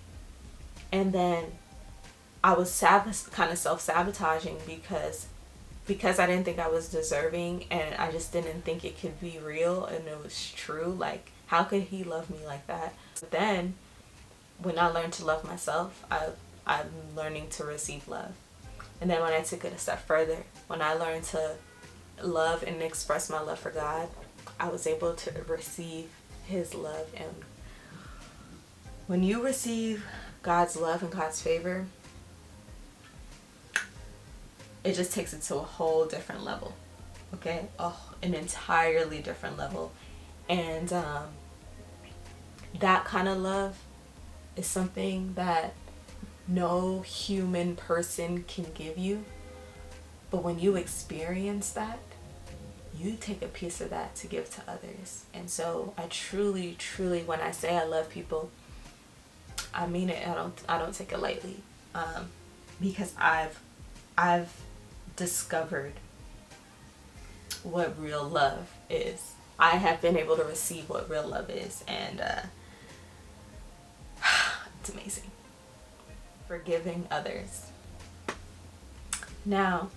And then I was kind of self-sabotaging because I didn't think I was deserving, and I just didn't think it could be real and it was true. Like, how could he love me like that? But then when I learned to love myself, I'm learning to receive love. And then when I took it a step further, when I learned to love and express my love for God, I was able to receive his love. And when you receive God's love and God's favor, it just takes it to a whole different level. Okay? An entirely different level. And that kind of love is something that no human person can give you. But when you experience that, you take a piece of that to give to others. And so I truly, truly, when I say I love people, I mean it. I don't take it lightly, because I've discovered what real love is. I have been able to receive what real love is, and it's amazing. Forgiving others. Now,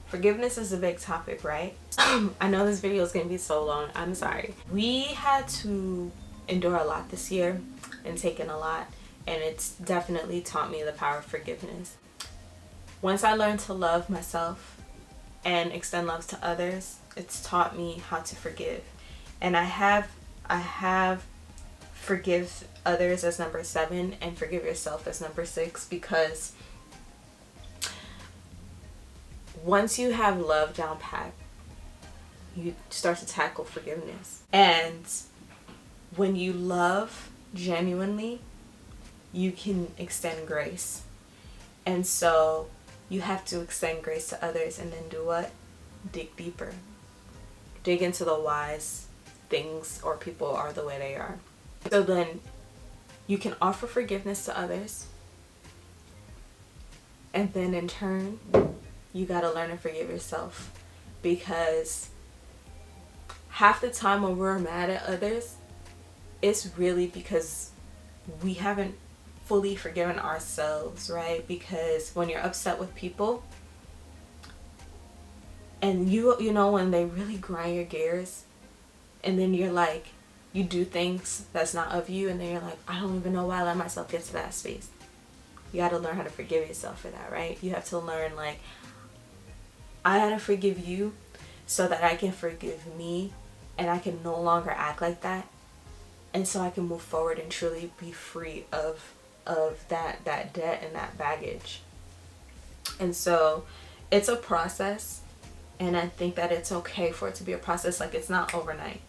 forgiveness is a big topic, right? I know this video is going to be so long. I'm sorry. We had to endure a lot this year and take in a lot, and it's definitely taught me the power of forgiveness. Once I learned to love myself and extend love to others, it's taught me how to forgive. And I have forgive others as number 7 and forgive yourself as number 6, because once you have love down pat, you start to tackle forgiveness. And when you love genuinely, you can extend grace. And so you have to extend grace to others, and then do what? Dig deeper. Dig into the whys things or people are the way they are. So then you can offer forgiveness to others, and then in turn, you gotta learn to forgive yourself. Because half the time when we're mad at others, it's really because we haven't fully forgiven ourselves, right? Because when you're upset with people, and you know when they really grind your gears, and then you're like, you do things that's not of you, and then you're like, I don't even know why I let myself get to that space. You got to learn how to forgive yourself for that, right? You have to learn, like, I had to forgive you so that I can forgive me, and I can no longer act like that, and so I can move forward and truly be free of that debt and that baggage. And so it's a process, and I think that it's okay for it to be a process. Like, it's not overnight,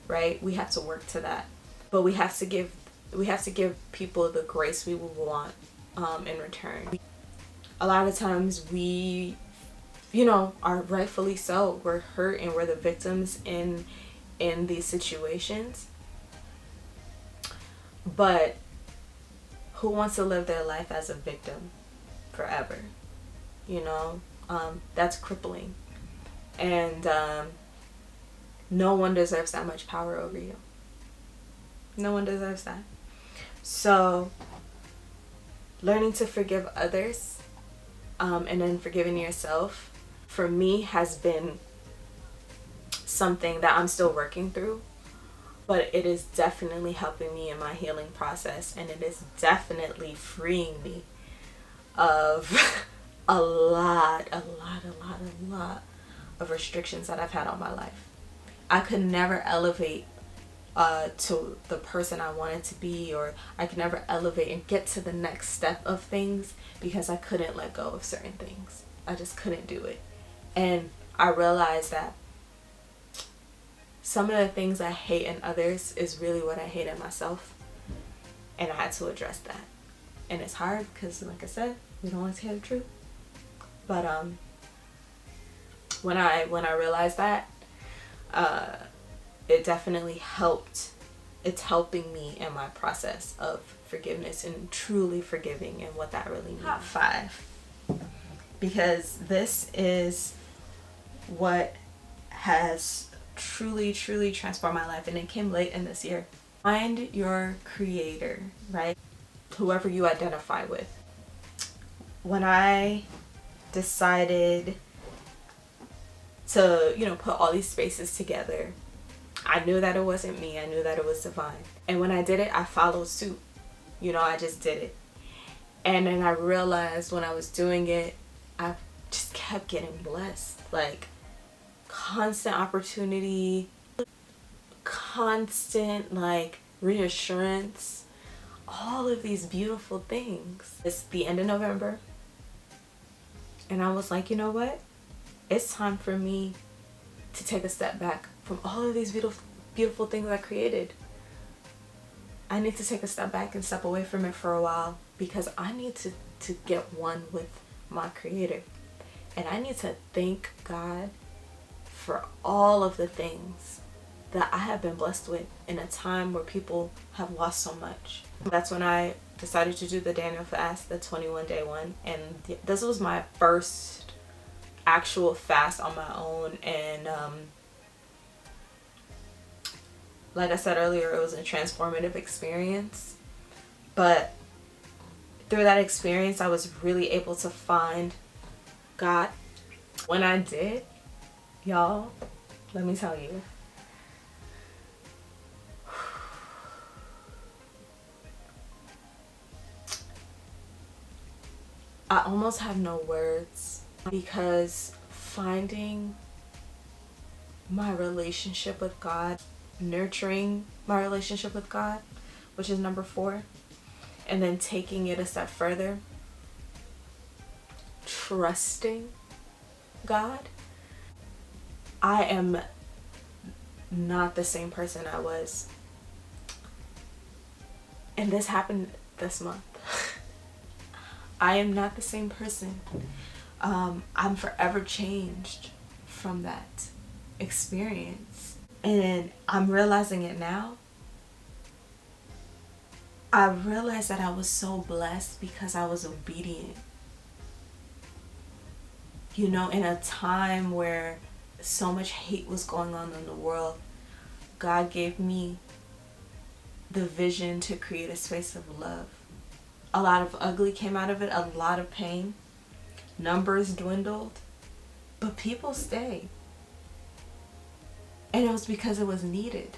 right? We have to work to that, but we have to give people the grace we will want in return. A lot of times we, are rightfully so, we're hurt and we're the victims in these situations. But who wants to live their life as a victim forever? That's crippling. And no one deserves that much power over you. No one deserves that. So learning to forgive others, and then forgiving yourself, for me, has been something that I'm still working through. But it is definitely helping me in my healing process, and it is definitely freeing me of a lot of restrictions that I've had on my life. I could never elevate to the person I wanted to be, or I could never elevate and get to the next step of things because I couldn't let go of certain things. I just couldn't do it. And I realized that some of the things I hate in others is really what I hate in myself, and I had to address that. And it's hard because, like I said, we don't want to hear the truth. But when I realized that, it definitely helped. It's helping me in my process of forgiveness and truly forgiving, and what that really means. Top 5, because this is what has truly transformed my life, and it came late in this year. Find your creator, right? Whoever you identify with. When I decided to, put all these spaces together, I knew that it wasn't me. I knew that it was divine. And when I did it, I followed suit. I just did it. And then I realized when I was doing it, I just kept getting blessed. Like, constant opportunity, constant, reassurance, all of these beautiful things. It's the end of November, and I was like, you know what? It's time for me to take a step back from all of these beautiful things I created. I need to take a step back and step away from it for a while, because I need to get one with my creator. And I need to thank God for all of the things that I have been blessed with in a time where people have lost so much. That's when I decided to do the Daniel fast, the 21-day one. And this was my first actual fast on my own. And like I said earlier, it was a transformative experience. But through that experience, I was really able to find God. When I did, y'all, let me tell you, I almost have no words, because finding my relationship with God, nurturing my relationship with God, which is number 4, and then taking it a step further, trusting God. I am not the same person I was. And this happened this month. I am not the same person. I'm forever changed from that experience. And I'm realizing it now. I realized that I was so blessed because I was obedient. In a time where so much hate was going on in the world, God gave me the vision to create a space of love. A lot of ugly came out of it, a lot of pain. Numbers dwindled, but people stayed. And it was because it was needed.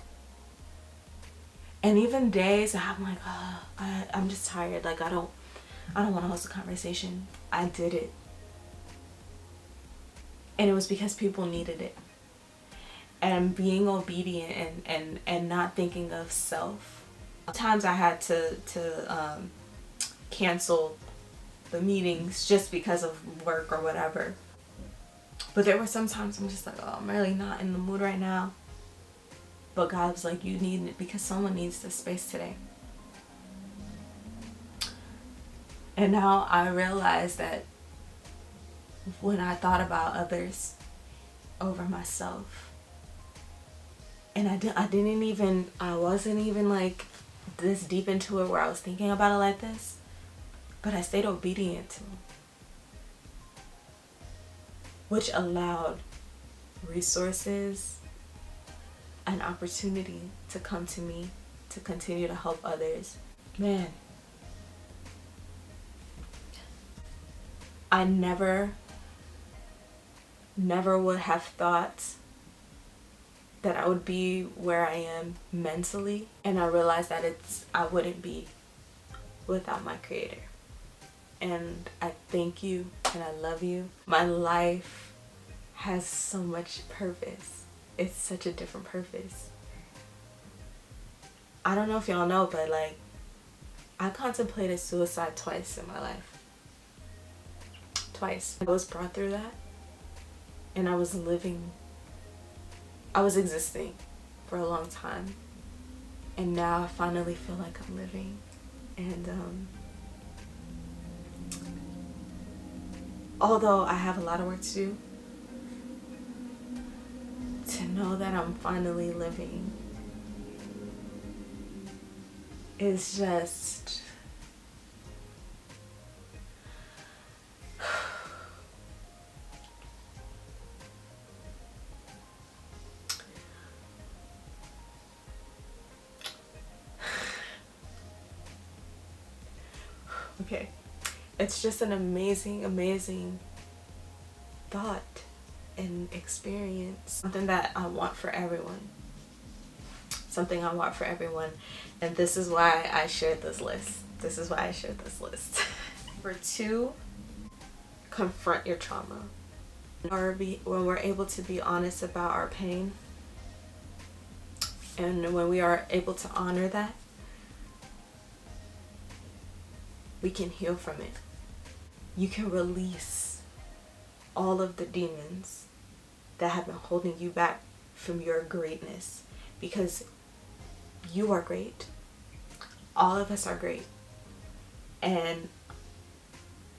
And even days that I'm like, I'm just tired. Like, I don't want to host a conversation. I did it. And it was because people needed it. And being obedient and not thinking of self. Sometimes I had to cancel the meetings just because of work or whatever. But there were some times I'm just like, oh, I'm really not in the mood right now. But God was like, you need it because someone needs this space today. And now I realize that when I thought about others over myself, and I wasn't even like this deep into it where I was thinking about it like this, but I stayed obedient to him, which allowed resources and opportunity to come to me to continue to help others. Man, I never would have thought that I would be where I am mentally, and I realized that I wouldn't be without my Creator. And I thank you and I love you. My life has so much purpose. It's such a different purpose. I don't know if y'all know, but like, I contemplated suicide twice in my life. Twice. I was brought through that, and I was existing for a long time, and now I finally feel like I'm living. And although I have a lot of work to do, to know that I'm finally living is just okay. It's just an amazing thought and experience. Something that I want for everyone. And this is why I shared this list. Number 2, confront your trauma. When we're able to be honest about our pain, and when we are able to honor that, we can heal from it. You can release all of the demons that have been holding you back from your greatness, because you are great. All of us are great. And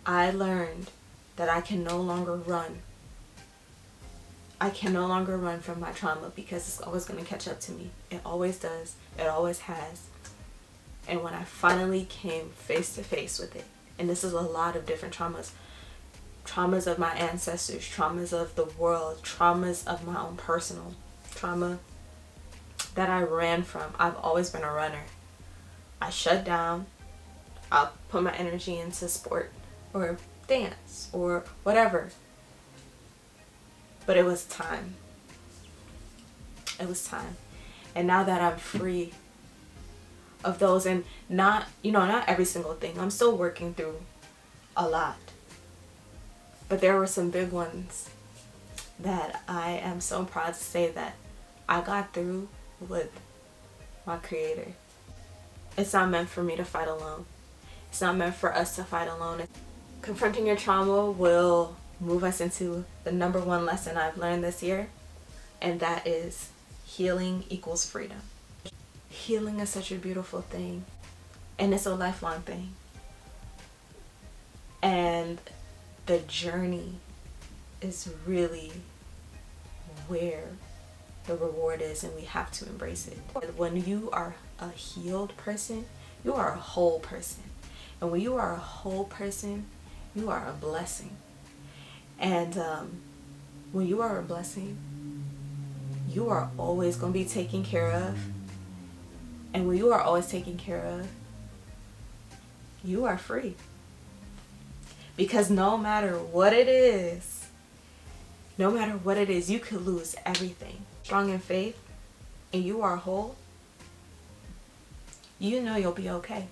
I learned that I can no longer run. I can no longer run from my trauma, because it's always going to catch up to me. It always does. It always has. And when I finally came face to face with it, and this is a lot of different traumas of my ancestors, traumas of the world, traumas of my own personal trauma that I ran from. I've always been a runner. I shut down. I'll put my energy into sport or dance or whatever. But it was time. And now that I'm free of those, and not every single thing. I'm still working through a lot. But there were some big ones that I am so proud to say that I got through with my Creator. It's not meant for me to fight alone. It's not meant for us to fight alone. Confronting your trauma will move us into the number 1 lesson I've learned this year, and that is healing equals freedom. Healing is such a beautiful thing, and it's a lifelong thing. And the journey is really where the reward is, and we have to embrace it. When you are a healed person, you are a whole person. And when you are a whole person, you are a blessing. And when you are a blessing, you are always going to be taken care of. And when you are always taken care of, you are free. Because no matter what it is, you could lose everything. Strong in faith, and you are whole, you know you'll be okay.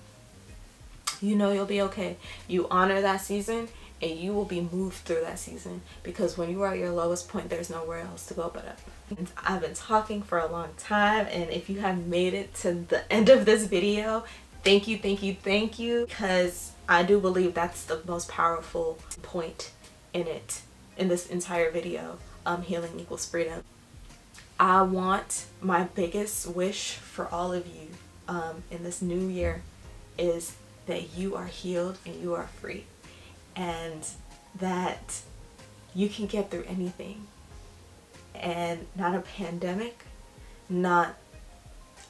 You honor that season, and you will be moved through that season, because when you are at your lowest point, there's nowhere else to go but up. And I've been talking for a long time, and if you have made it to the end of this video, thank you, thank you, thank you, because I do believe that's the most powerful point in this entire video. Healing equals freedom. I want, my biggest wish for all of you in this new year is that you are healed and you are free, and that you can get through anything, and not a pandemic, not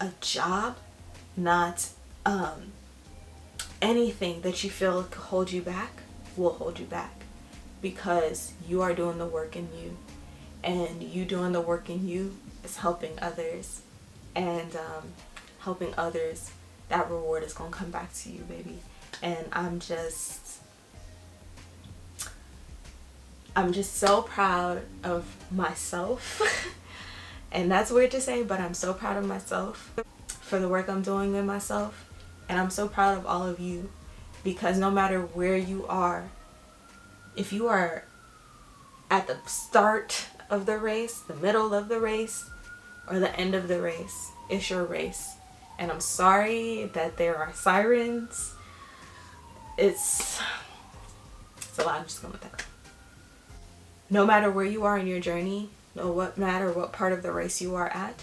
a job, not anything that you feel could hold you back will hold you back, because you are doing the work in you, and you doing the work in you is helping others, and helping others, that reward is gonna come back to you, baby. And I'm just so proud of myself. And that's weird to say, but I'm so proud of myself for the work I'm doing with myself. And I'm so proud of all of you, because no matter where you are, if you are at the start of the race, the middle of the race, or the end of the race, it's your race. And I'm sorry that there are sirens. It's a lot. I'm just going with that. No matter where you are in your journey, no matter what part of the race you are at,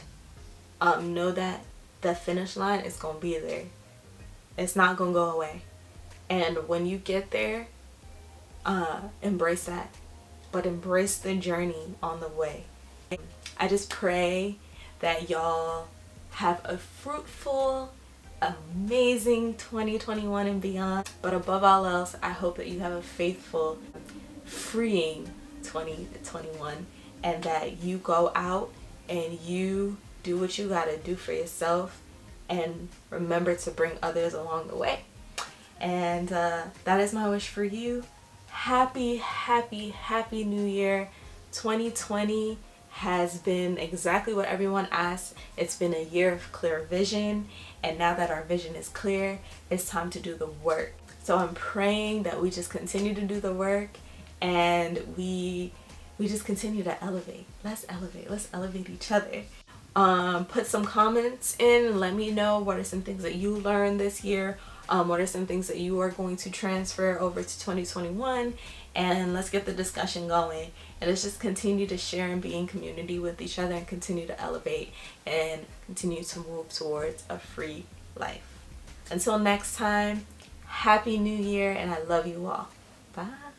know that the finish line is going to be there. It's not going to go away. And when you get there, embrace that. But embrace the journey on the way. I just pray that y'all have a fruitful, amazing 2021 and beyond. But above all else, I hope that you have a faithful, freeing 2021, and that you go out and you do what you gotta do for yourself, and remember to bring others along the way. And that is my wish for you. Happy, happy, happy New Year. 2020 has been exactly what everyone asked. It's been a year of clear vision, and now that our vision is clear, it's time to do the work. So I'm praying that we just continue to do the work, and we just continue to elevate. Let's elevate each other. Put some comments in, let me know what are some things that you learned this year. What are some things that you are going to transfer over to 2021, and let's get the discussion going, and let's just continue to share and be in community with each other, and continue to elevate and continue to move towards a free life. Until next time, happy New Year, and I love you all. Bye.